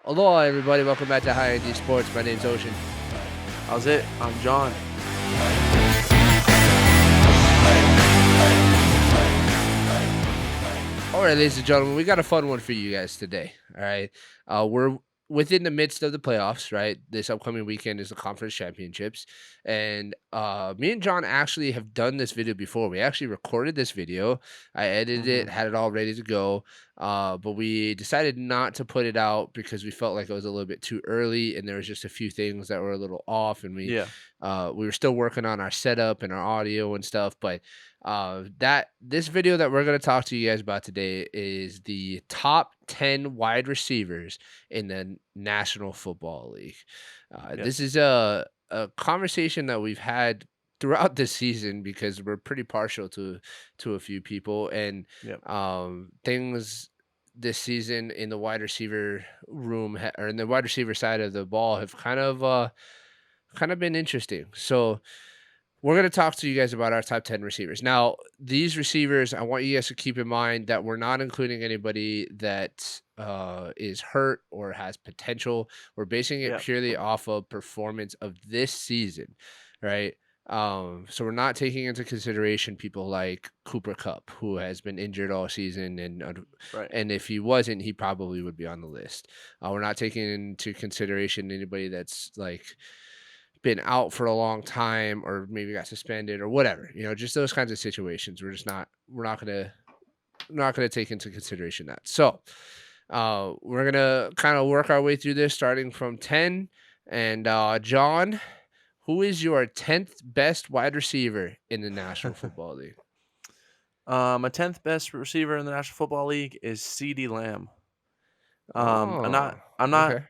Aloha, everybody. Welcome back to High ND Sports. My name's Ocean. How's it? I'm John. All right, ladies and gentlemen, we got a fun one for you guys today. All right. We're within the midst of the playoffs, right? This upcoming weekend is the conference championships. And me and John actually have done this video before. We actually recorded this video. I edited it, Mhm. had it all ready to go. But we decided not to put it out because we felt like it was a little bit too early and there was just a few things that were a little off. And Yeah. we were still working on our setup and our audio and stuff. But that this video that we're going to talk to you guys about today is the top 10 wide receivers in the National Football League. Yep. This is a conversation that we've had throughout this season because we're pretty partial to a few people and Yep. things this season in the wide receiver room or in the wide receiver side of the ball have kind of been interesting. So we're going to talk to you guys about our top 10 receivers. Now, these receivers, I want you guys to keep in mind that we're not including anybody that is hurt or has potential. We're basing it Yep. purely off of performance of this season, right? So we're not taking into consideration people like Cooper Cup, who has been injured all season, Right. and if he wasn't, he probably would be on the list. We're not taking into consideration anybody that's like been out for a long time or maybe got suspended or whatever, just those kinds of situations. We're not gonna take into consideration that. So we're gonna kind of work our way through this starting from 10. And John, who is your 10th best wide receiver in the National Football League? A 10th best receiver in the National Football League is CeeDee Lamb. I'm not. Oh, I'm not. okay.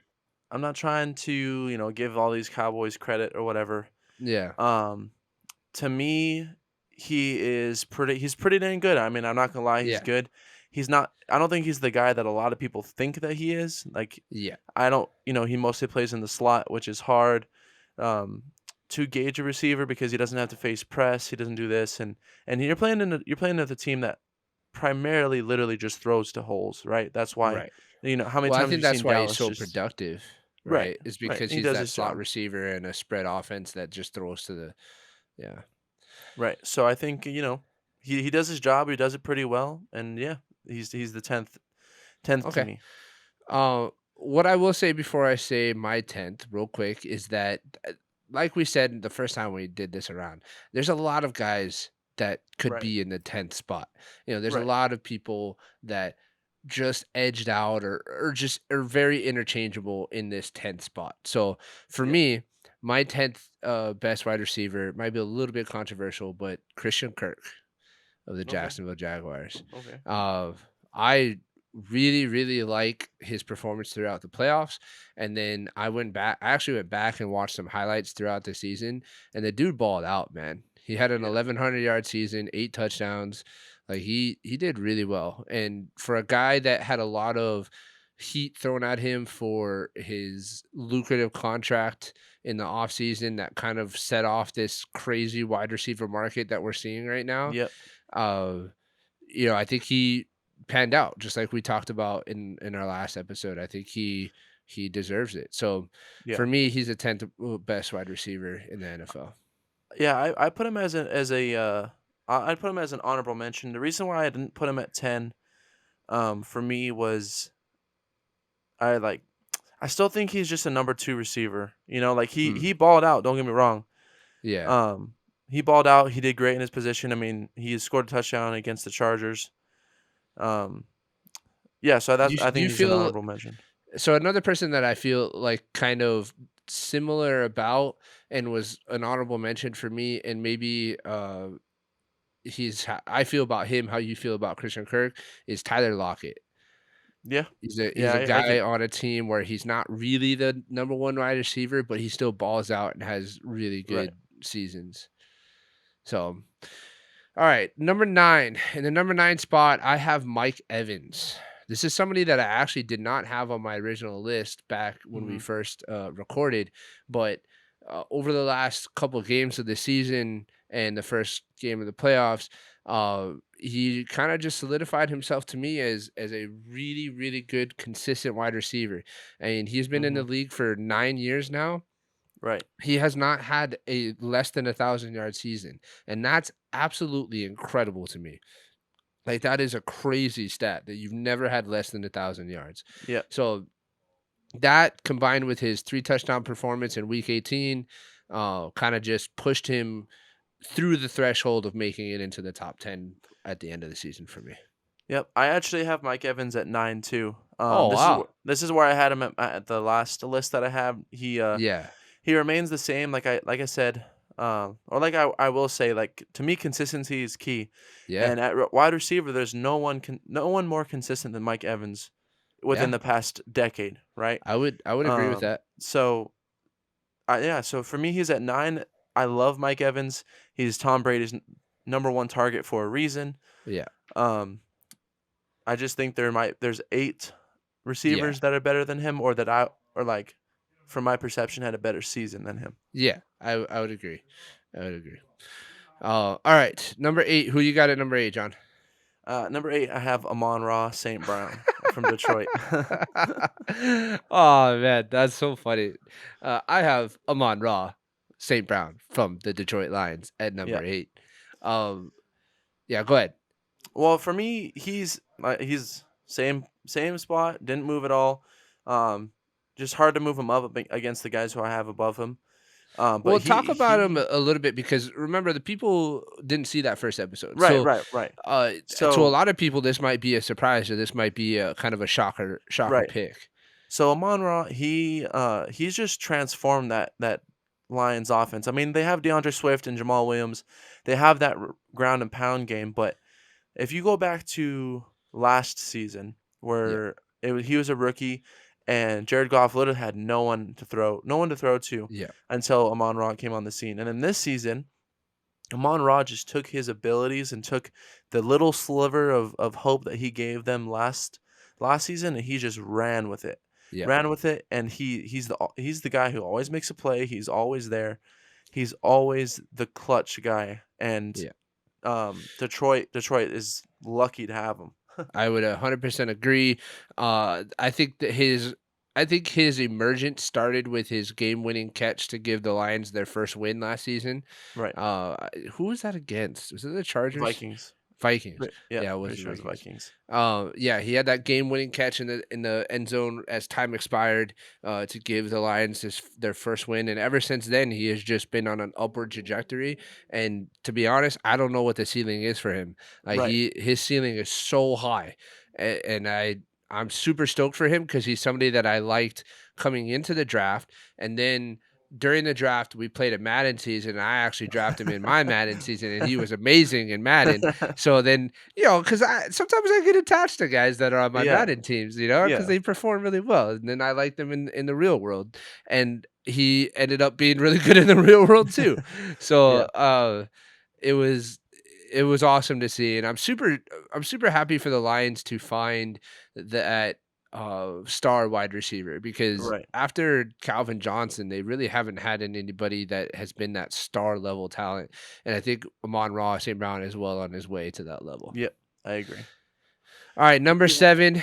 I'm not trying to give all these Cowboys credit or whatever. Yeah. Um, to me, He's pretty dang good. I mean, I'm not gonna lie. He's Yeah. good. He's not. I don't think he's the guy that a lot of people think that he is. Like, Yeah. I don't. He mostly plays in the slot, which is hard. Um, to gauge a receiver because he doesn't have to face press. He doesn't do this, and you're playing with a team that primarily literally just throws to holes, right? That's why Right. how many Well, I times have think you that's seen why he's Dallas so just productive, right, right? Is right. because He he's does that his slot job. receiver in a spread offense that just throws to the yeah. Right. So I think, he does his job, he does it pretty well, and yeah, he's the 10th to Okay. me. What I will say before I say my 10th, real quick, is that, like we said the first time we did this around, there's a lot of guys that could Right. be in the 10th spot. There's a Right. lot of people that just edged out or just are very interchangeable in this 10th spot. So for Yeah. me, my 10th best wide receiver might be a little bit controversial, but Christian Kirk of the Okay. Jacksonville Jaguars. Okay. Uh, I really, really like his performance throughout the playoffs. And then I actually went back and watched some highlights throughout the season, and the dude balled out, man. He had an Yeah. 1,100-yard season, 8 touchdowns. Like he did really well. And for a guy that had a lot of heat thrown at him for his lucrative contract in the offseason that kind of set off this crazy wide receiver market that we're seeing right now. Yep. uh, I think he panned out just like we talked about in our last episode. I think he deserves it. So Yeah. for me, he's the 10th best wide receiver in the NFL. Yeah, I put him I'd put him as an honorable mention. The reason why I didn't put him at 10 for me was I like I still think he's just a number 2 receiver. Like Mm, he balled out, don't get me wrong. yeah. Um he balled out, he did great in his position. I mean, he scored a touchdown against the Chargers. Um Yeah, so Do I you think he's an feel honorable mention. so? Another person that I feel like kind of similar about and was an honorable mention for me, and maybe I feel about him how you feel about Christian Kirk is Tyler Lockett. Yeah. He's Yeah, a I guy could on a team where he's not really the number 1 wide receiver, but he still balls out and has really right. good seasons. So, all right, number 9. In the number 9 spot, I have Mike Evans. This is somebody that I actually did not have on my original list back when we Mhm. first recorded, but over the last couple of games of the season and the first game of the playoffs, uh, he kind of just solidified himself to me as a really, really good, consistent wide receiver. I mean, he's been in the Mhm. league for 9 years now. Right. He has not had a less than 1,000 yard season, and that's absolutely incredible to me. Like, that is a crazy stat that you've never had less than 1,000 yards. Yeah. So that combined with his 3 touchdown performance in week 18, kinda just pushed him through the threshold of making it into the top 10 at the end of the season for me. Yep. I actually have Mike Evans at 9 too. Oh, wow. This is where I had him at the last list that I have. Yeah. He remains the same. Like I said, or like I will say, like to me, consistency is key. Yeah. And at wide receiver, there's no one more consistent than Mike Evans within Yeah. the past decade, right? I would agree with that. So yeah, so for me, he's at 9. I love Mike Evans. He's Tom Brady's number one target for a reason. Yeah. Um, I just think there's 8 Yeah. receivers that are better than him, or that or like, from my perception, had a better season than him. Yeah. I would agree. I would agree. Alright, number 8, who you got at number 8, John? Number 8, I have Amon-Ra St. Brown from Detroit. Oh, man, that's so funny. I have Amon-Ra St. Brown from the Detroit Lions at Yeah. number 8. Um, yeah, go ahead. Well, for me, he's same spot, didn't move at all. Um, just hard to move him up against the guys who I have above him. But Well, talk about him he a little bit because remember the people didn't see that first episode. right, So, right, right. uh, to a So lot of people, this might be a surprise or this might be a kind of a shocker right. pick. So Amon-Ra, he's just transformed that Lions offense. I mean, they have DeAndre Swift and Jamal Williams. They have that ground and pound game, but if you go back to last season, Yeah, where he was a rookie, and Jared Goff literally had no one to throw to yeah, until Amon-Ra came on the scene. And then this season, Amon-Ra just took his abilities and took the little sliver of hope that he gave them last season, and he just ran with it. yeah, Ran with it, and he's the guy who always makes a play. He's always there. He's always the clutch guy, and yeah. Detroit is lucky to have him. I would 100% agree. I think his emergence started with his game-winning catch to give the Lions their first win last season. Right. Who was that against? Was it the Chargers? Vikings. Vikings. Yeah, Yeah, it was pretty the sure it was Vikings. Vikings. Yeah, he had that game-winning catch in the end zone as time expired to give the Lions their first win, and ever since then he has just been on an upward trajectory. And to be honest, I don't know what the ceiling is for him. Like Right. his ceiling is so high, and I'm super stoked for him because he's somebody that I liked coming into the draft, and then during the draft we played a Madden season. And I actually drafted him in my Madden season, and he was amazing in Madden. So then, because I sometimes I get attached to guys that are on my Yeah, Madden teams, because yeah, they perform really well, and then I like them in the real world. And he ended up being really good in the real world too. So yeah, it was it was awesome to see, and I'm super happy for the Lions to find that star wide receiver because right. after Calvin Johnson, they really haven't had anybody that has been that star level talent, and I think Amon-Ra St. Brown is well on his way to that level. Yep, I agree. All right, number Yeah. 7,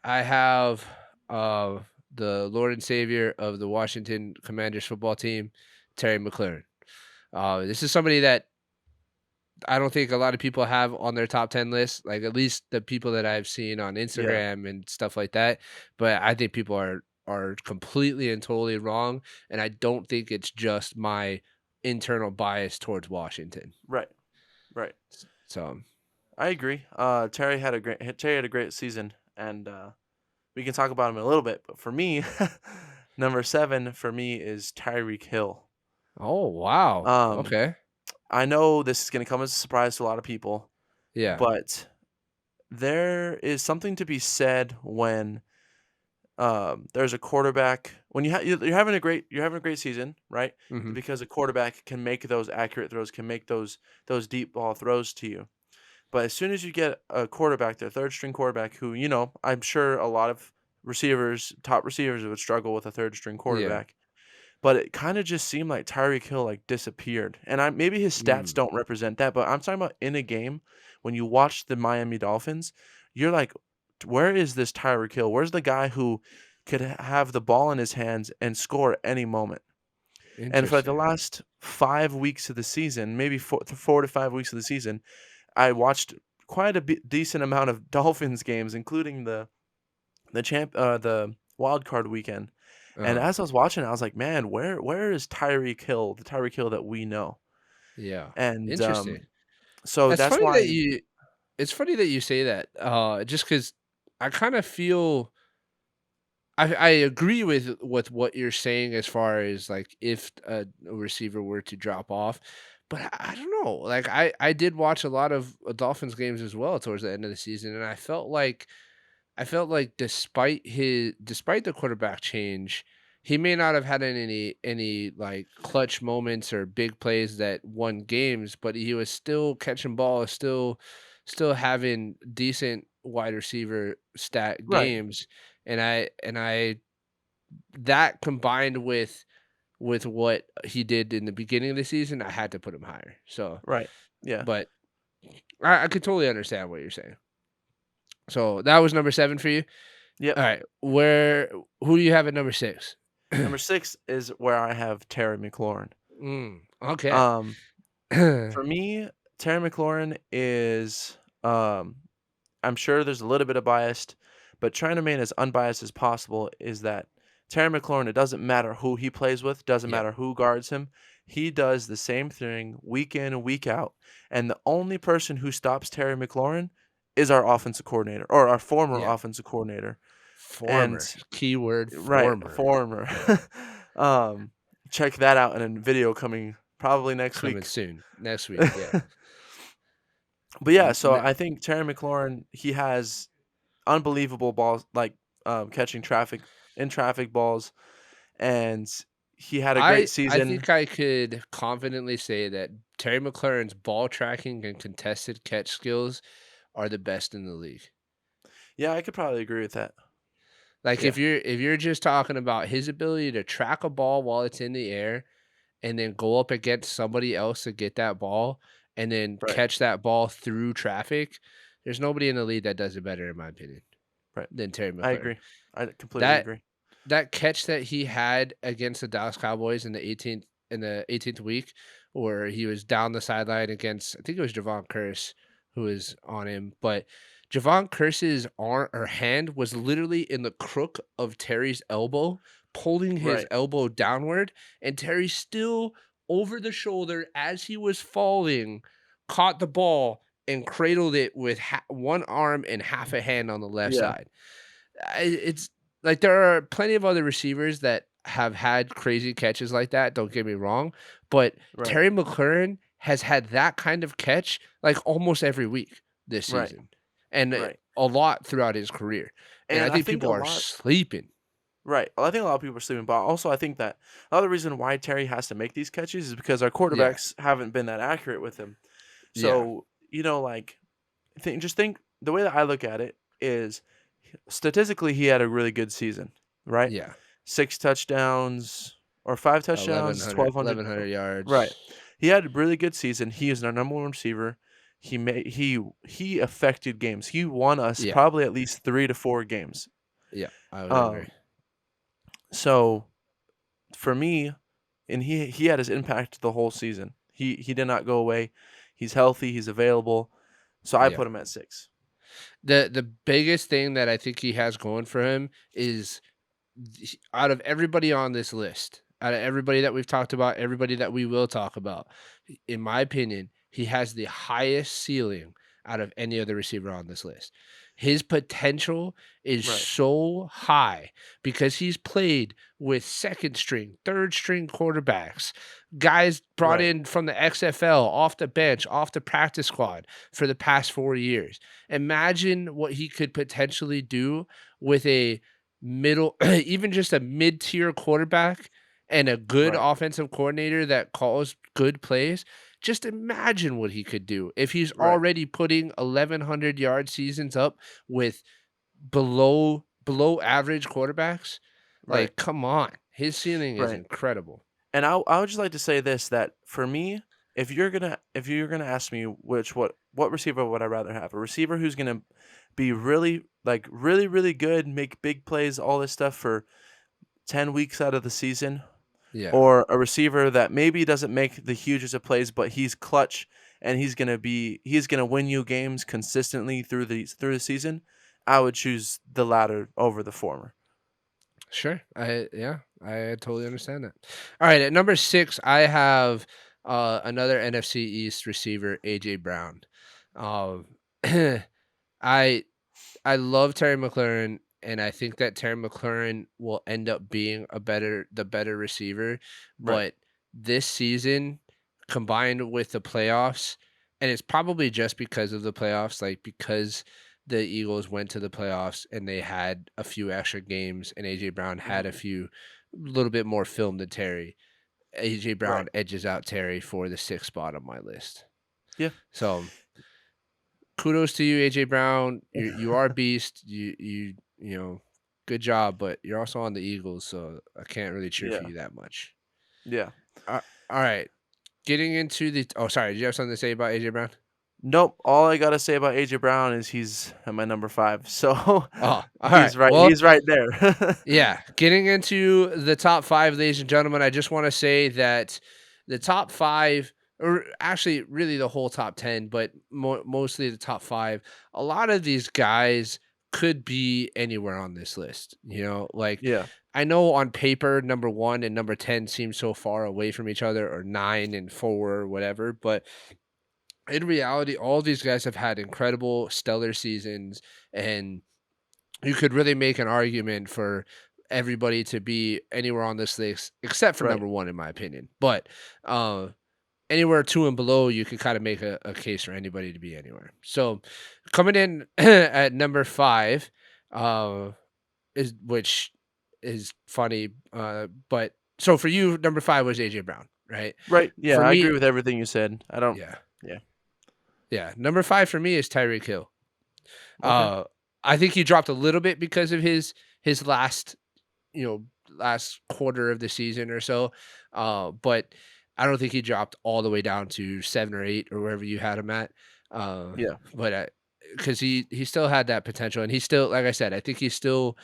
I have the Lord and Savior of the Washington Commanders football team, Terry McLaurin. This is somebody that I don't think a lot of people have on their top 10 list, like at least the people that I've seen on Yeah, Instagram and stuff like that. But I think people are completely and totally wrong. And I don't think it's just my internal bias towards Washington. right, right. So I agree. Terry had a great season, and we can talk about him in a little bit. But for me, number 7 for me is Tyreek Hill. oh wow. Um, Okay. I know this is gonna come as a surprise to a lot of people, Yeah. but there is something to be said when there's a quarterback when you're having a great season, right? Hmm. Because a quarterback can make those accurate throws, can make those deep ball throws to you. But as soon as you get a quarterback, their third string quarterback, who I'm sure a lot of top receivers would struggle with a third string Yeah. quarterback. but it kinda just seemed like Tyreek Hill, like, disappeared, and maybe his stats Mm, don't represent that, but I'm talking about in a game, when you watch the Miami Dolphins, you're like, "Where is this Tyreek Hill? Where's the guy who could have the ball in his hands and score at any moment?" And for, like, the interesting. last 5 weeks of the season, maybe 4 to 5 weeks of the season, I watched quite a decent amount of Dolphins games, including the wild card weekend, and Uh-huh. as I was watching it, I was like, "Man, where is Tyreek Hill, the Tyreek Hill that we know?" Yeah. And, Interesting. so That's that's funny why. that you it's funny that you say that, just because I kinda feel I agree with what you're saying as far as, like, if a receiver were to drop off, but I don't know, like, I did watch a lot of, Dolphins games as well towards the end of the season, and I felt like despite the quarterback change, he may not have had any, like, clutch moments or big plays that won games, but he was still catching balls, still having decent wide receiver stat Right, games, and I that combined with what he did in the beginning of the season, I had to put him higher. So, right. Yeah. but I could totally understand what you're saying. So that was number 7 for you? Yep. Alright, who do you have at number 6? Number 6 is where I have Terry McLaurin. Okay. Um, for me, Terry McLaurin is, I'm sure there's a little bit of bias, but trying to remain as unbiased as possible is that Terry McLaurin, it doesn't matter who he plays with, doesn't Yep, matter who guards him. He does the same thing week in and week out. And the only person who stops Terry McLaurin is our offensive coordinator or our former yep. offensive coordinator. And Former. Keyword right, former. former. um, check that out in a video coming probably next Coming week. soon. Next week, yeah. But yeah, N so n I think Terry McLaurin, he has unbelievable balls, like, catching traffic balls, and he had a great I season. think I could confidently say that Terry McLaurin's ball tracking and contested catch skills are the best in the league. Yeah, I could probably agree with that. Like, Yeah, if you're just talking about his ability to track a ball while it's in the air and then go up against somebody else to get that ball and then right, catch that ball through traffic, there's nobody in the league that does it better, in my opinion, right. than Terry I McLaurin. agree. I completely That agree. that catch that he had against the Dallas Cowboys in the 18th week, where he was down the sideline against, I think it was Javon Curse who was on him, but Javon Curse's arm or hand was literally in the crook of Terry's elbow, pulling his Right, elbow downward, and Terry still over the shoulder as he was falling, caught the ball and cradled it with one arm and half a hand on the left yeah, side. It's like there are plenty of other receivers that have had crazy catches like that, don't get me wrong, but right, Terry McLaurin has had that kind of catch, like, almost every week this right, season, and, right. a lot throughout his career, and I And I think think a people are lot. sleeping. Right. Well, I think a lot of people are sleeping, but also I think that another reason why Terry has to make these catches is because our Yeah, quarterbacks haven't been that accurate with him. yeah, So, like, think the way that I look at it is statistically he had a really good season, right? yeah, 6 touchdowns or 5 touchdowns, 1,200. 1,100 Right. yards. He had a really good season. He is our number one receiver. He affected games. He won us Yeah, probably at least 3 to 4 games. yeah, I would agree. Um, so for me, and he had his impact the whole season. He did not go away. He's healthy, he's available. So I Yeah. put him at 6. The biggest thing that I think he has going for him is out of everybody on this list, out of everybody that we've talked about, everybody that we will talk about, in my opinion, he has the highest ceiling out of any other receiver on this list. His potential is Right. so high because he's played with second string, third string quarterbacks, guys brought Right. in from the XFL, off the bench, off the practice squad for the past 4 years. Imagine what he could potentially do with a middle even just a mid-tier quarterback and a good Right. offensive coordinator that calls good plays. Just imagine what he could do if he's Right. already putting 1,100 yard seasons up with below average quarterbacks. Right. Like, come on. His ceiling is Right. incredible. And I would just like to say this, that for me, if you're gonna ask me what receiver would I rather have? A receiver who's gonna be really, like, really, really good, make big plays, all this stuff for 10 weeks out of the season, Yeah. or a receiver that maybe doesn't make the hugest of plays, but he's clutch and he's gonna win you games consistently through the season. I would choose the latter over the former. Sure. I totally understand that. All right, at number 6, I have another NFC East receiver, AJ Brown. Um I I love Terry McLaurin, and I think that Terry McLaurin will end up being the better receiver. Right. But this season, combined with the playoffs, and it's probably just because of the playoffs, like because the Eagles went to the playoffs and they had a few extra games, and AJ Brown had a Mhm. few little bit more film than Terry. AJ Right. Brown edges out Terry for the sixth spot on my list. Yeah. So kudos to you, AJ Brown. You are a beast. Good job, but you're also on the Eagles, so I can't really cheer for Yeah. you that much. Yeah. Uh, all right, getting into the. Oh, sorry. Did you have something to say about AJ Brown? Nope. All I gotta say about AJ Brown is he's at my number 5. So Oh, all right. he's right. Well, He's right there. yeah. Getting into the top five, ladies and gentlemen, I just want to say that the top five, or actually, really the whole top 10, but mostly the top five, a lot of these guys could be anywhere on this list. Like Yeah. I know on paper, number one and number 10 seem so far away from each other, or nine and four, or whatever. But in reality, all these guys have had incredible, stellar seasons, and you could really make an argument for everybody to be anywhere on this list except for Right. number one, in my opinion. But uh, anywhere two and below, you could kind of make a case for anybody to be anywhere. So coming in at number five, uh, is which is funny. But so for you, number five was AJ Brown, right? Right. Yeah, For I agree me, with everything you said. I don't. yeah, Yeah. yeah. Number five for me is Tyreek Hill. Okay. Uh, I think he dropped a little bit because of his last quarter of the season or so. But I don't think he dropped all the way down to 7 or 8 or wherever you had him at. Uh, Yeah. but because he still had that potential, and he still, like I said, I think he still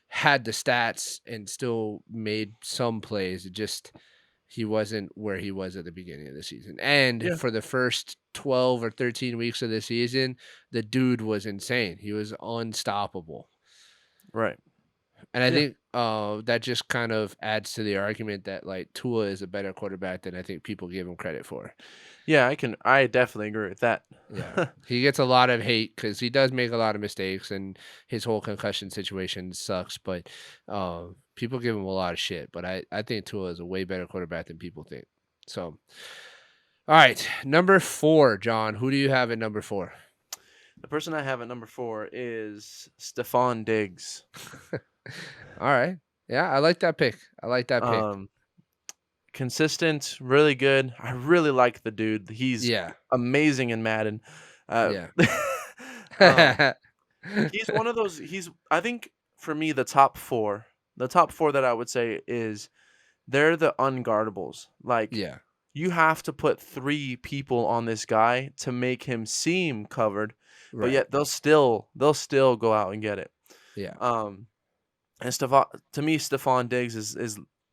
had the stats and still made some plays. It just he wasn't where he was at the beginning of the season. And Yeah. for the first 12 or 13 weeks of the season, the dude was insane. He was unstoppable. Right. And I Yeah. think that just kind of adds to the argument that like Tua is a better quarterback than I think people give him credit for. Yeah, I definitely agree with that. Yeah. He gets a lot of hate because he does make a lot of mistakes and his whole concussion situation sucks. But people give him a lot of shit. But I think Tua is a way better quarterback than people think. So, all right. Number four, John. Who do you have at number four? The person I have at number 4 is Stephon Diggs. All right. Yeah, I like that pick. I like that pick. Um, Consistent, really good. I really like the dude. He's Yeah. amazing in Madden. Uh, Yeah. um, he's one of those. I think for me, the top 4 that I would say is they're the unguardables. Like, Yeah. you have to put 3 people on this guy to make him seem covered, but Right. yet they'll still go out and get it. Yeah. Um, and Stephon Diggs is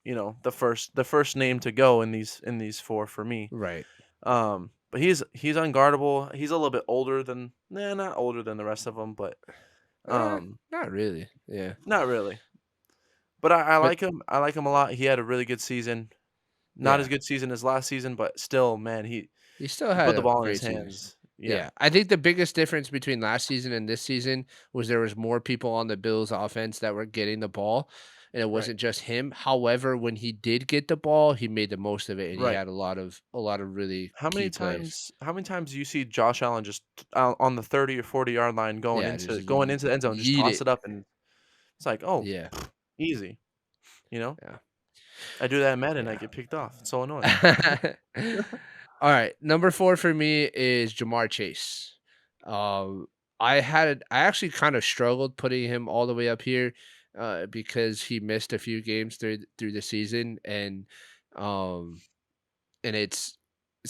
the first name to go in these 4 for me. Right. But he's unguardable. He's a little bit older than not older than the rest of them, but Uh, um, not really. Yeah. not really. But I But like him. I like him a lot. He had a really good season. Not as yeah, good season as last season, but still, man, he still he had put the a ball in his great season. hands. Yeah. Yeah. I think the biggest difference between last season and this season was there was more people on the Bills offense that were getting the ball, and it Right. wasn't just him. However, when he did get the ball, he made the most of it, and he Right. had a lot of really How many key plays. times how many times do you see Josh Allen just on the 30 or 40-yard line going Yeah, into just going into the end zone, just yeet toss it. it up, and it's like, "Oh, Yeah. easy." You know? Yeah. I do that in Madden, I Yeah. get picked off. It's so annoying. All right, number 4 for me is Jamar Chase. Um, I actually kind of struggled putting him all the way up here. because he missed a few games through the season, um, and it's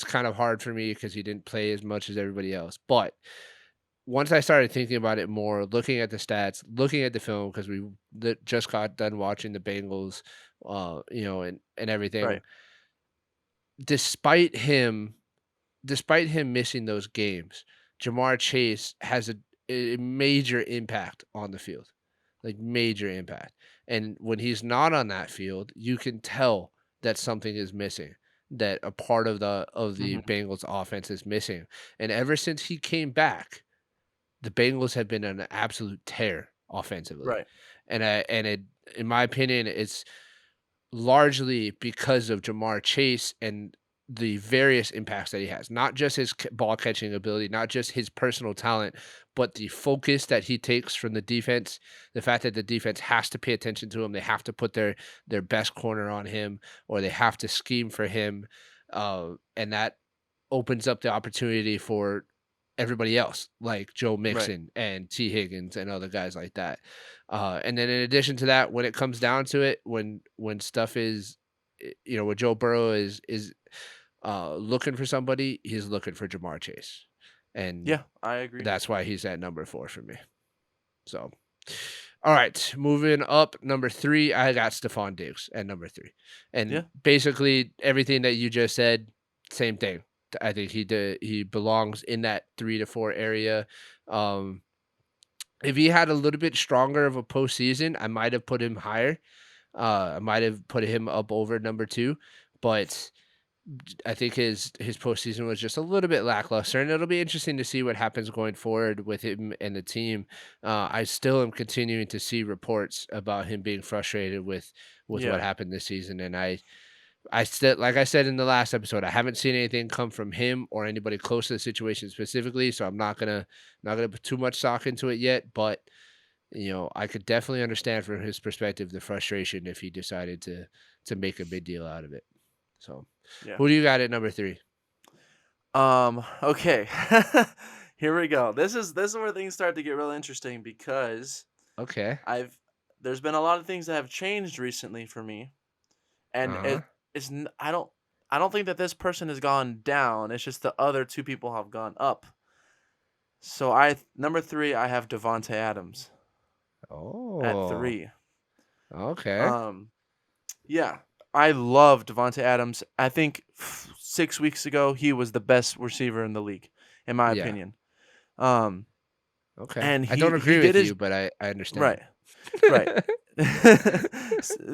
kind of hard for me because he didn't play as much as everybody else. But once I started thinking about it more, looking at the stats, looking at the film, because just got done watching the Bengals, and everything. Right. Despite him, despite him missing those games, Jamar Chase has a major impact on the field, like major impact. And when he's not on that field, you can tell that something is missing, that a part of the Mhm. Bengals offense is missing. And ever since he came back, the Bengals have been an absolute tear offensively. Right. And in my opinion, it's largely because of Jamar Chase and the various impacts that he has. Not just his ball catching ability, not just his personal talent, but the focus that he takes from the defense. The fact that the defense has to pay attention to him, they have to put their best corner on him, or they have to scheme for him, and that opens up the opportunity for everybody else, like Joe Right. Mixon and T. Higgins and other guys like that. And then in addition to that, when it comes down to it, when stuff is, when Joe Burrow is looking for somebody, he's looking for Jamar Chase, and Yeah, I agree. that's why he's at number 4 for me. So, all right, moving up, number 3, I got Stephon Diggs at number 3, and Yeah. basically everything that you just said, same thing. I think he belongs in that 3 to 4 area. Um, if he had a little bit stronger of a postseason, I might have put him higher. I might have put him up over number 2, but I think his postseason was just a little bit lackluster, and it'll be interesting to see what happens going forward with him and the team. I still am continuing to see reports about him being frustrated with what Yeah. happened this season, and I still, like I said in the last episode, I haven't seen anything come from him or anybody close to the situation specifically, so I'm not gonna put too much stock into it yet. But I could definitely understand from his perspective the frustration if he decided to make a big deal out of it. So, Yeah. who do you got at number 3? Okay. Here we go. This is where things start to get real interesting because Okay. I've there's been a lot of things that have changed recently for me, and Uh-huh. I don't think that this person has gone down. It's just the other two people have gone up. So number 3, I have Devonte Adams at Oh, 3. okay. Um, yeah, I love Devonte Adams. I think 6 weeks ago he was the best receiver in the league, in my Yeah. opinion. Um, Okay. and I he don't he agree did with his you, but I understand. right. Right.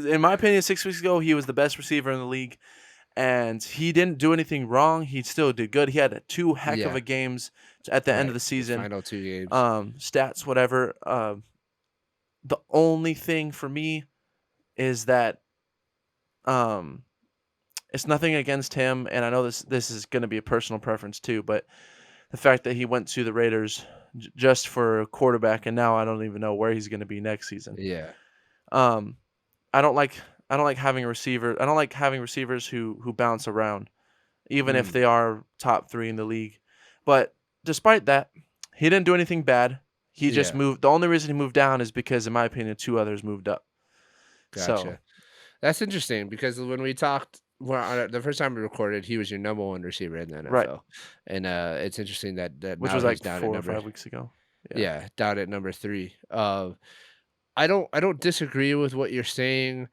In my opinion, 6 weeks ago, he was the best receiver in the league, and he didn't do anything wrong. He still did good. He had 2 heck of Yeah. a games at the end of Right. the His season. final 2 games. Stats, whatever. The only thing for me is that um, it's nothing against him, and I know this is gonna be a personal preference too, but the fact that he went to the Raiders just for a quarterback, and now I don't even know where he's gonna be next season. Yeah. Um, I don't like I don't like having a receiver. I don't like having receivers who bounce around, even if Mm. they are top 3 in the league. But despite that, he didn't do anything bad. He just Yeah. moved. The only reason he moved down is because, in my opinion, 2 others moved up. So Gotcha. That's interesting because when we talked, well, the first time we recorded, he was your number 1 receiver in the right, NFL, and, it's interesting that which now was he's like down at 4 or number 5 weeks ago. Yeah. yeah, down at number 3. I don't disagree with what you're saying.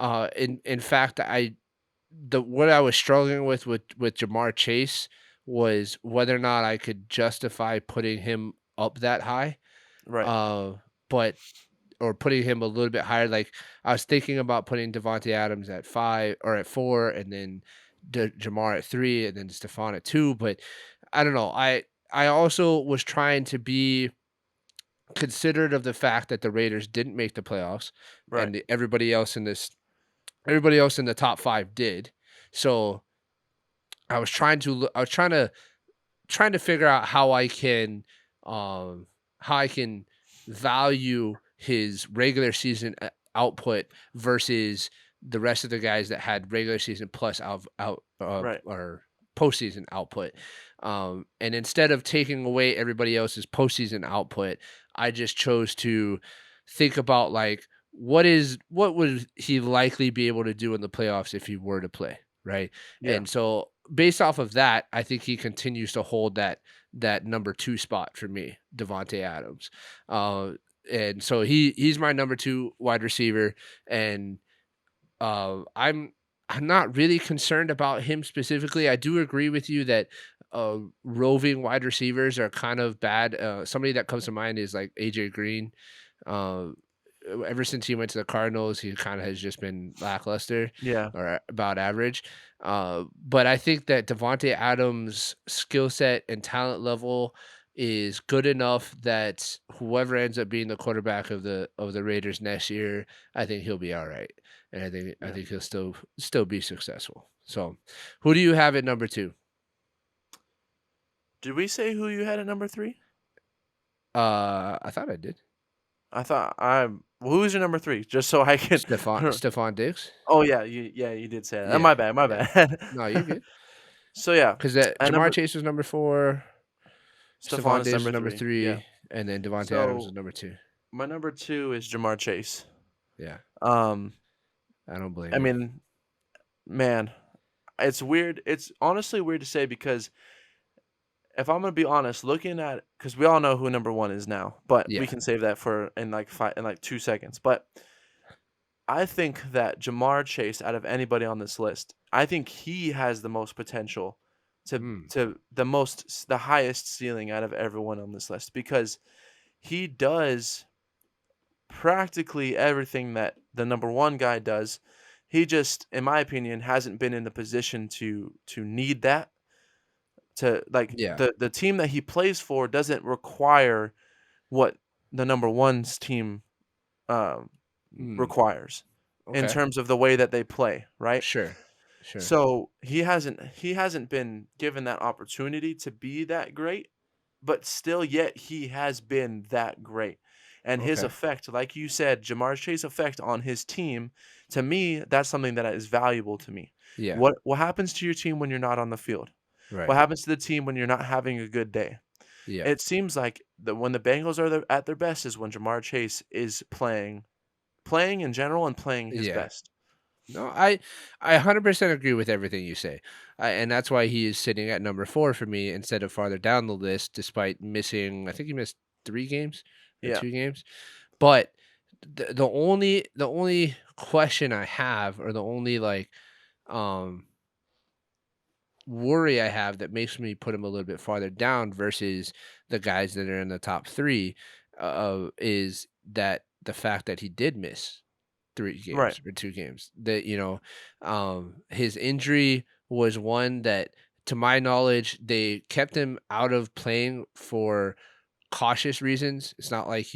In fact, the what I was struggling with Jamar Chase was whether or not I could justify putting him up that high. Right. Uh, but or putting him a little bit higher. Like I was thinking about putting Devontae Adams at 5 or at 4, and then Jamar at 3, and then Stephon at 2. But I don't know. I also was trying to be considerate of the fact that the Raiders didn't make the playoffs, Right. and everybody else in the top 5 did. So I was trying to figure out um how I can value his regular season output versus the rest of the guys that had regular season plus out Right. or postseason output. And instead of taking away everybody else's postseason output, I just chose to think about like what would he likely be able to do in the playoffs if he were to play, right? Yeah. And so based off of that, I think he continues to hold that number 2 spot for me, Devontae Adams. Uh, and so he's my number 2 wide receiver, and I'm not really concerned about him specifically. I do agree with you that roving wide receivers are kind of bad. Somebody that comes to mind is like AJ Green. Uh, Ever since he went to the Cardinals, he kind of has just been lackluster Yeah. or about average. But I think that Devonte Adams' skill set and talent level is good enough that whoever ends up being the quarterback of the Raiders next year, I think he'll be all right, and I Yeah. think he'll still be successful. So, who do you have at number 2? Did we say who you had at number 3? I thought I did. I thought who was your number 3? Just so I can Stephon Diggs. Oh, yeah, you did say that. Yeah, My bad, my yeah. bad. No, you're good. So, yeah, Because at Jamar number Chase was number 4, Stephon Stephon is Diggs was number number 3, yeah. 3, and then Devontae Adams was So, number 2. my number 2 is Jamar Chase. Yeah, Um, I don't blame I you. mean, man, it's weird. It's honestly weird to say because if I'm gonna be honest, looking at because we all know who number 1 is now, but we Yeah. can save that for in like 2 seconds. But I think that Jamar Chase, out of anybody on this list, I think he has the most potential Mm, to the highest ceiling out of everyone on this list because he does practically everything that the number 1 guy does. He just, in my opinion, hasn't been in the position to need that to like yeah. the team that he plays for doesn't require what the number one's team um, Mm, requires in okay. terms of the way that they play, right? Sure. Sure. So he hasn't been given that opportunity to be that great, but still yet he has been that great. And his Okay. effect, like you said, Jamar Chase's effect on his team, to me, that's something that is valuable to me. Yeah. What happens to your team when you're not on the field? What Right. happens to the team when you're not having a good day? Yeah. It seems like when the Bengals are at their best is when Jamar Chase is playing in general and playing his Yeah. best. No, I 100% agree with everything you say. And that's why he is sitting at number 4 for me instead of farther down the list despite missing, I think he missed 3 games or Yeah. 2 games. But the only question I have, or the only like um worry I have that makes me put him a little bit farther down versus the guys that are in the top 3, is that the fact that he did miss 3 Right. games or 2 games. That, his injury was one that, to my knowledge, they kept him out of playing for cautious reasons. It's not like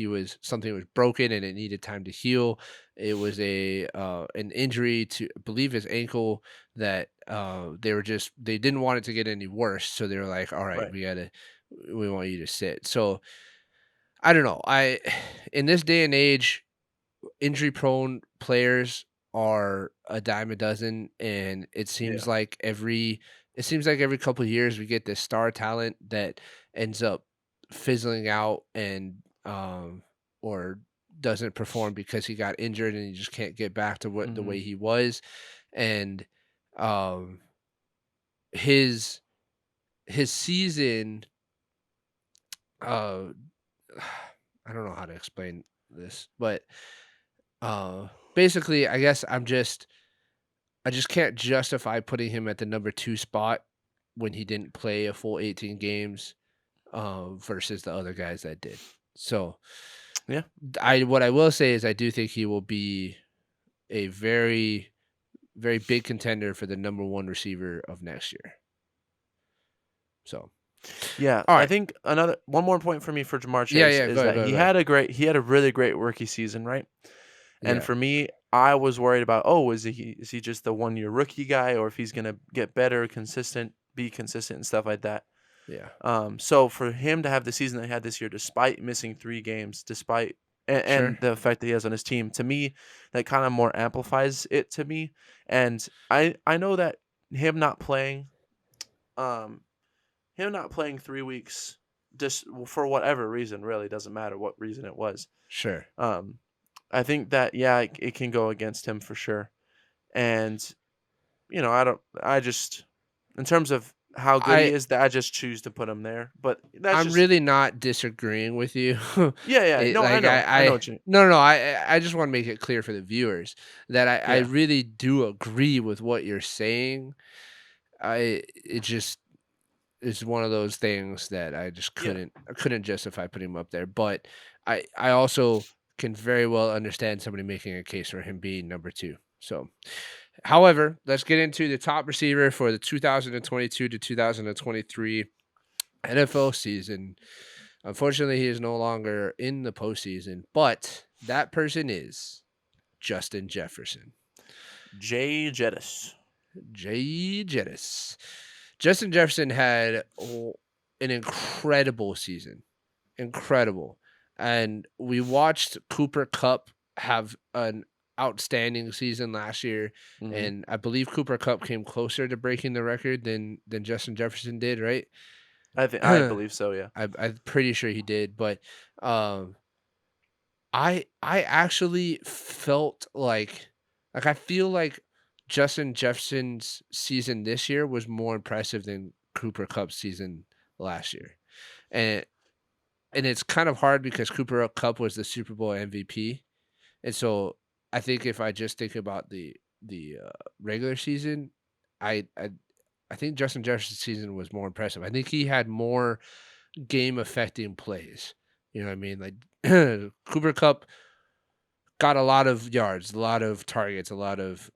something was broken and it needed time to heal. It was an injury to, I believe, his ankle that they didn't want it to get any worse. So they were like, all right, Right. we want you to sit. So I don't know. In this day and age, injury prone players are a dime a dozen, and Yeah. it seems like every couple of years we get this star talent that ends up fizzling out and or doesn't perform because he got injured and he just can't get back to the Mhm. way he was. And um his his season, uh I don't know how to explain this, but basically I guess I just can't justify putting him at the number 2 spot when he didn't play a full 18 games, versus the other guys that did. So, Yeah. I what I will say is I do think he will be a very, very big contender for the number 1 receiver of next year. So, Yeah, I alright. think another one more point for me for Jamar Yeah, Chase yeah, is go ahead, that go ahead, go ahead. he had a really great rookie season, right? And Yeah, for me, I was worried about, oh, is he just the 1 year rookie guy or if he's gonna get better, be consistent and stuff like that. yeah. So for him to have the season that he had this year, despite missing 3 games, Sure. and the effect that he has on his team, to me, that kind of more amplifies it to me. And I know that him not playing, um, him not playing 3 weeks, just for whatever reason, really doesn't matter what reason it was. Sure. Um, I think that yeah, it can go against him for sure. And I don't. I just in terms of how good he I is, that I just choose to put him there. But that's I'm just really not disagreeing with you. yeah, yeah. It No, I like know, I know I what you. no, no, I just wanna make it clear for the viewers that I Yeah, really do agree with what you're saying. It just is one of those things that yeah. I couldn't justify putting him up there, but I also can very well understand somebody making a case for him being number 2. So, however, let's get into the top receiver for the 2022 to 2023 NFL season. Unfortunately, he is no longer in the postseason, but that person is Justin Jefferson. Jay Jettis. Jay Jettis. Justin Jefferson had an incredible season. Incredible. And we watched Cooper Cup have an outstanding season last year. Hmm. And I believe Cooper Cup came closer to breaking the record than Justin Jefferson did, right? I believe so. Yeah. I'm pretty sure he did, but um, I actually felt like I feel like Justin Jefferson's season this year was more impressive than Cooper Cup's season last year, and and it's kind of hard because Cooper Cup was the Super Bowl MVP, and so I think if I just think about the regular season, I I I think Justin Jefferson's season was more impressive. I think he had more game affecting plays. You know what I mean? Like Cooper Cup got a lot of yards, a lot of targets, a lot of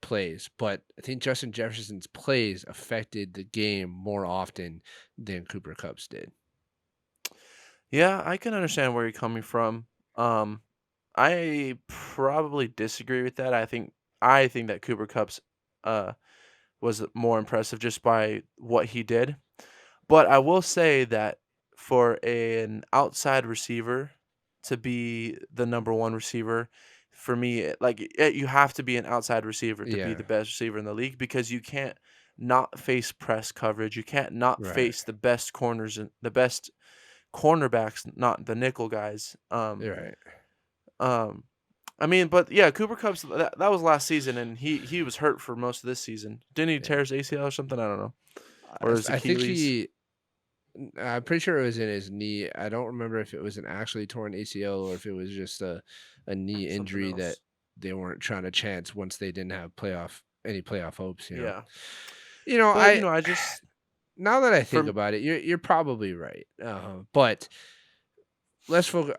plays, but I think Justin Jefferson's plays affected the game more often than Cooper Cup's did. Yeah, I can understand where you're coming from. Um, I probably disagree with that. I think that Cooper Cup's uh was more impressive just by what he did. But I will say that for an outside receiver to be the number one receiver, for me, you have to be an outside receiver to be Yeah, the best receiver in the league because you can't not face press coverage. You can't not right. face the best corners and the best cornerbacks, not the nickel guys. You're right. Um, I mean, but yeah, Cooper Cup's that was last season, and he was hurt for most of this season. Didn't he Yeah. tear his ACL or something? I don't know, or his I think Achilles. I'm pretty sure it was in his knee. I don't remember if it was an actually torn ACL or if it was just a knee Something injury that else. they weren't trying to chance once they didn't have any playoff hopes, you know. Yeah, You know, but I I just now that I think for about it, you're probably right. But let's focus.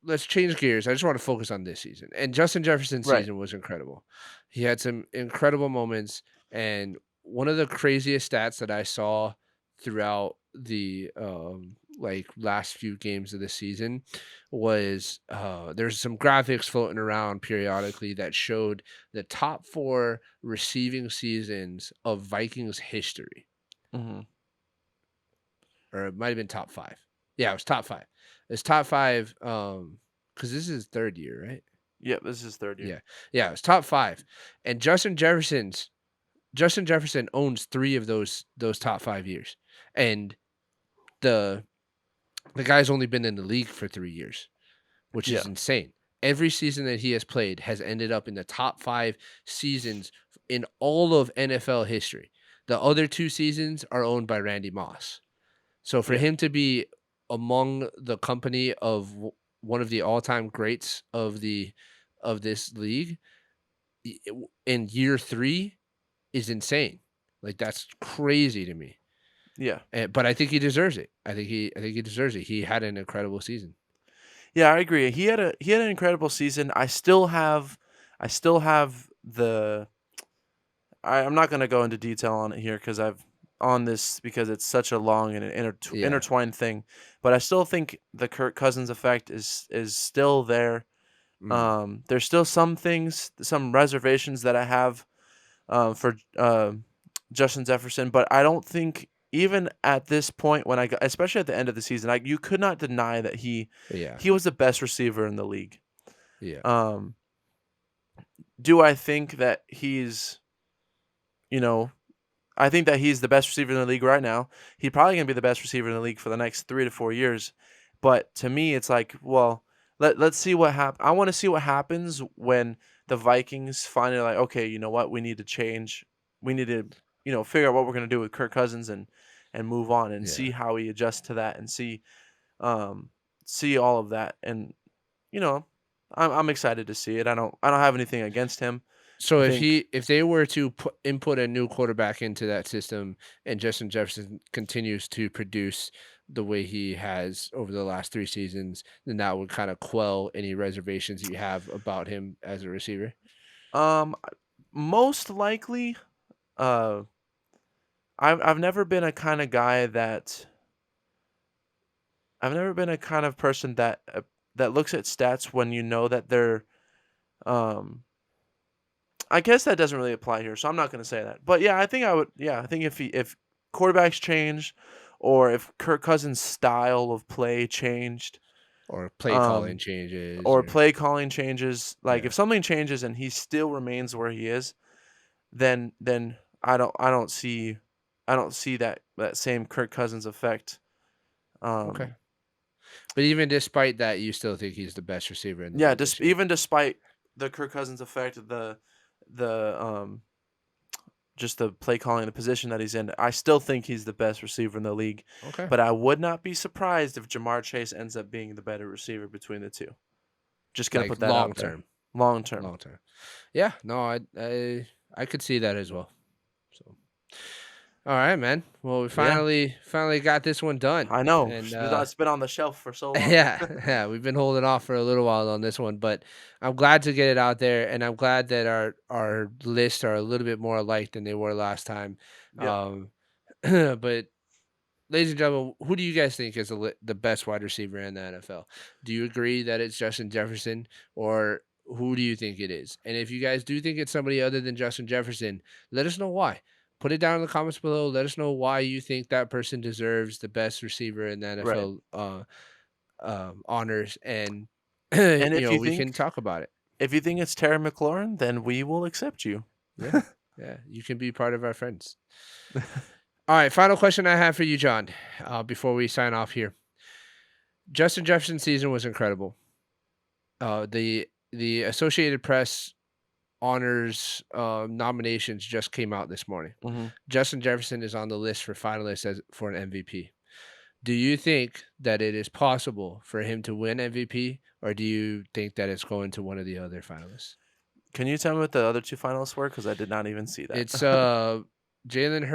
Let's change gears. I just want to focus on this season. And Justin Jefferson's right. season was incredible. He had some incredible moments, and one of the craziest stats that I saw throughout the last few games of the season was there's some graphics floating around periodically that showed the top 4 receiving seasons of Vikings history, Hmm. or it might have been top 5. Yeah, it was top 5. It's top 5, because this is 3rd year, right? Yep, this is his third year. Yeah. Yeah, it's top 5, and Justin Jefferson owns 3 of those top 5 years, and the the guy's only been in the league for 3 years, which Yeah, is insane. Every season that he has played has ended up in the top 5 seasons in all of NFL history. The other 2 seasons are owned by Randy Moss. So for yeah, him to be among the company of one of the all-time greats of this league in year 3 is insane. Like that's crazy to me. yeah, But I think he deserves it. I think he deserves it. He had an incredible season. yeah. I agree. He had an incredible season. I still have the. I'm not gonna go into detail on it here because I've on this because it's such a long and an Yeah. intertwined thing. But I still think the Kirk Cousins effect is still there. Mm. There's still some things, some reservations that I have for Justin Jefferson, but I don't think even at this point when I got, especially at the end of the season, you could not deny that Yeah. he was the best receiver in the league. Yeah. Um, do I think that you know, I think that he's the best receiver in the league right now. He's probably gonna be the best receiver in the league for the next 3 to 4 years. But to me, it's like, well, let's see what I want to see what happens when the Vikings finally like, okay, you know what, we need to change. We need to, figure out what we're gonna do with Kirk Cousins and move on and Yeah. see how he adjusts to that and um see all of that. And you know, I'm excited to see it. I don't have anything against him. So I think if they were to input a new quarterback into that system and Justin Jefferson continues to produce the way he has over the last 3 seasons, then that would kinda quell any reservations you have about him as a receiver? um most likely uh I've never been a kind of guy that I've never been a kind of person that looks at stats when you know that they're um I guess that doesn't really apply here, so I'm not going to say that. But yeah, I think I would. Yeah, I think if quarterbacks change, or if Kirk Cousins' style of play changed, Or play calling um, changes or or play calling changes, like yeah, if something changes and he still remains where he is, then I don't see that same Kirk Cousins effect. okay. Um, But even despite that, you still think he's the best receiver in the yeah, league this year? even despite the Kirk Cousins effect, the just the play calling, the position that he's in, I still think he's the best receiver in the league. Okay. But I would not be surprised if Jamar Chase ends up being the better receiver between the two. Just gonna Like, put that long out there. term, Long term. long term. Yeah, no, I could see that as well. So, all right, man. Well, we Yeah, finally got this one done, I know. and It's been on the shelf for so long. yeah, yeah, we've been holding off for a little while on this one, but I'm glad to get it out there, and I'm glad that our lists are a little bit more alike than they were last time. Yeah. Um, but ladies and gentlemen, who do you guys think is the best wide receiver in the NFL? Do you agree that it's Justin Jefferson, or who do you think it is? And if you guys do think it's somebody other than Justin Jefferson, let us know why. Put it down in the comments below. Let us know why you think that person deserves the best receiver in the Right. NFL honors, and And if you we think can talk about it. if you think it's Terry McLaurin, then we will accept you. Yeah, yeah, you can be part of our friends. All right, final question I have for you, John, before we sign off here. Justin Jefferson's season was incredible. The Associated Press honors nominations just came out this morning. Mhm. Justin Jefferson is on the list for finalists for an MVP. Do you think that it is possible for him to win MVP, or do you think that it's going to one of the other finalists? Can you tell me what the other two finalists were? Because I did not even see that. It's Jalen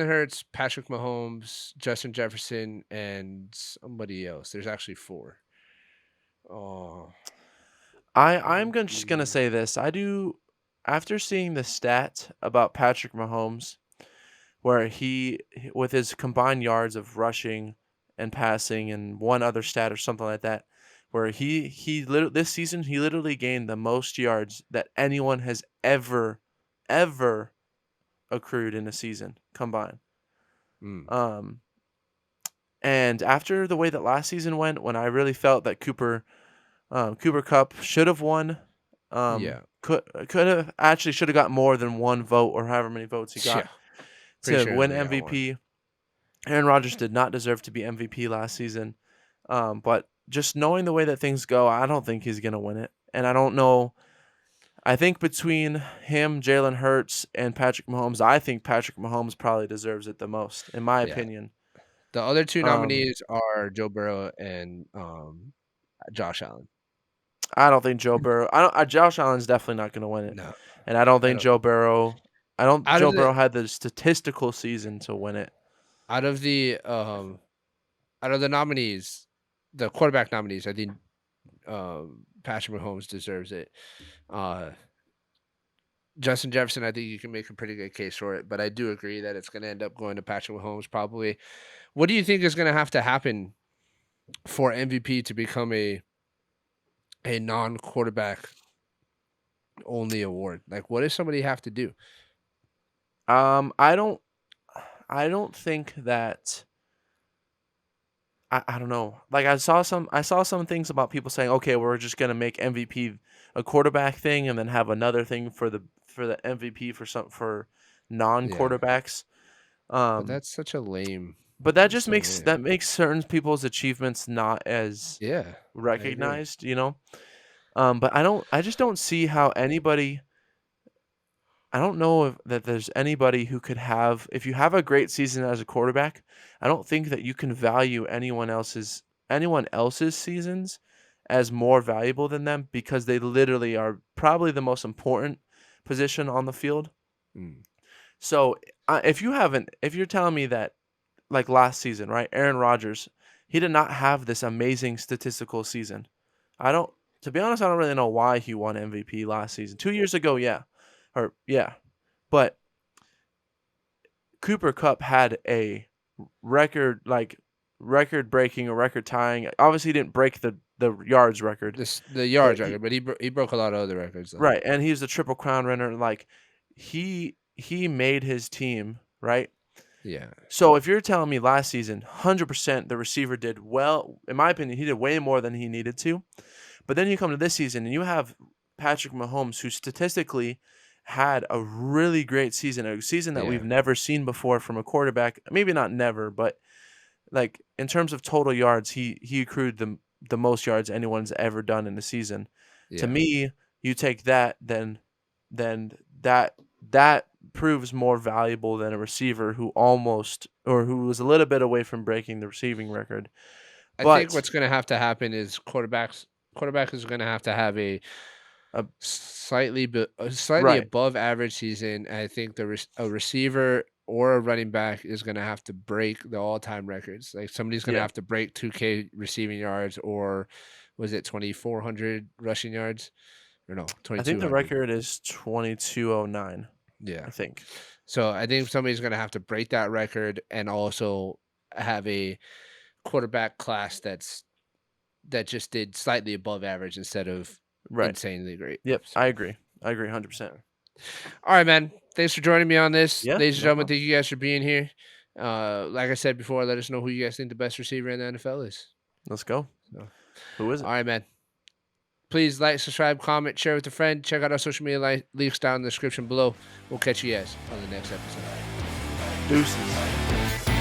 Hurts, Patrick Mahomes, Justin Jefferson, and somebody else. There's actually four. Oh, Just gonna say this. I do After seeing the stat about Patrick Mahomes, where with his combined yards of rushing and passing and one other stat or something like that, where this season he literally gained the most yards that anyone has ever accrued in a season combined. mm, Um, and after the way that last season went, when I really felt that Cooper Cup should have won. yeah, Could have actually should have got more than one vote or however many votes he yeah. got Pretty to sure he win only got one. MVP. Aaron Rodgers did not deserve to be MVP last season. But just knowing the way that things go, I don't think he's gonna win it. And I don't know. I think between him, Jalen Hurts, and Patrick Mahomes, I think Patrick Mahomes probably deserves it the most, in my Yeah. opinion. The other two Um, nominees are Joe Burrow and Josh Allen. I don't think Joe Burrow. I don't. Josh Allen's definitely not going to win it, No, and I don't I think don't. Joe Burrow. I don't. Out of Joe the Burrow had the statistical season to win it. out of the out of the nominees, the quarterback nominees, I think Patrick Mahomes deserves it. Uh, Justin Jefferson, I think you can make a pretty good case for it, but I do agree that it's going to end up going to Patrick Mahomes probably. What do you think is going to have to happen for MVP to become a non-quarterback only award? Like, what does somebody have to do? I don't. I don't think that. I don't know. Like I saw some things about people saying, okay, we're just gonna make MVP a quarterback thing, and then have another thing for the MVP for Yeah, non-quarterbacks. but Um, that's such a lame. But that just So makes yeah, certain people's achievements not as yeah, I agree. recognized, you know? But I just don't see how anybody I don't know if that there's anybody who could have if you have a great season as a quarterback, I don't think that you can value anyone else's seasons as more valuable than them because they literally are probably the most important position on the field. Mm. So, if you're telling me that like last season, right? Aaron Rodgers, he did not have this amazing statistical season. I don't to be honest, I don't really know why he won MVP last season. 2 years ago, yeah. Or yeah. But Cooper Cup had a record like record breaking or record tying. Obviously, he didn't break the yards record, The but yards he record, but he broke a lot of other records though. right, and he's the triple crown winner. Like he made his team, right? Yeah, So if you're telling me last season, 100% the receiver did well, in my opinion, he did way more than he needed to. But then you come to this season and you have Patrick Mahomes, who statistically had a really great season, a season that yeah, we've never seen before from a quarterback. Maybe not never, but like in terms of total yards, he accrued the most yards anyone's ever done in a season. To yeah. me, you take that, then that proves more valuable than a receiver who almost or who was a little bit away from breaking the receiving record. I think But what's gonna have to happen is quarterback is gonna have to have uh, a slightly right, above average season. I think a receiver or a running back is gonna have to break the all-time records. Like, somebody's gonna yeah. have to break 2K receiving yards, or was it 2,400 rushing yards? Or no, I think the 2,200. record is 2209, Yeah. I think. So, I think somebody's gonna have to break that record and also have a quarterback class that just did slightly above average instead of Right. insanely great. Yep, I So, agree. I agree 100%. all right, man. Thanks for joining me on this, Yeah, ladies and no gentlemen. problem. Thank you guys for being here. Like I said before, let us know who you guys think the best receiver in the NFL is. Let's go. So, Who is it? all right, man. Please like, subscribe, comment, share with a friend. Check out our social media links down in the description below. We'll catch you guys on the next episode. Deuces.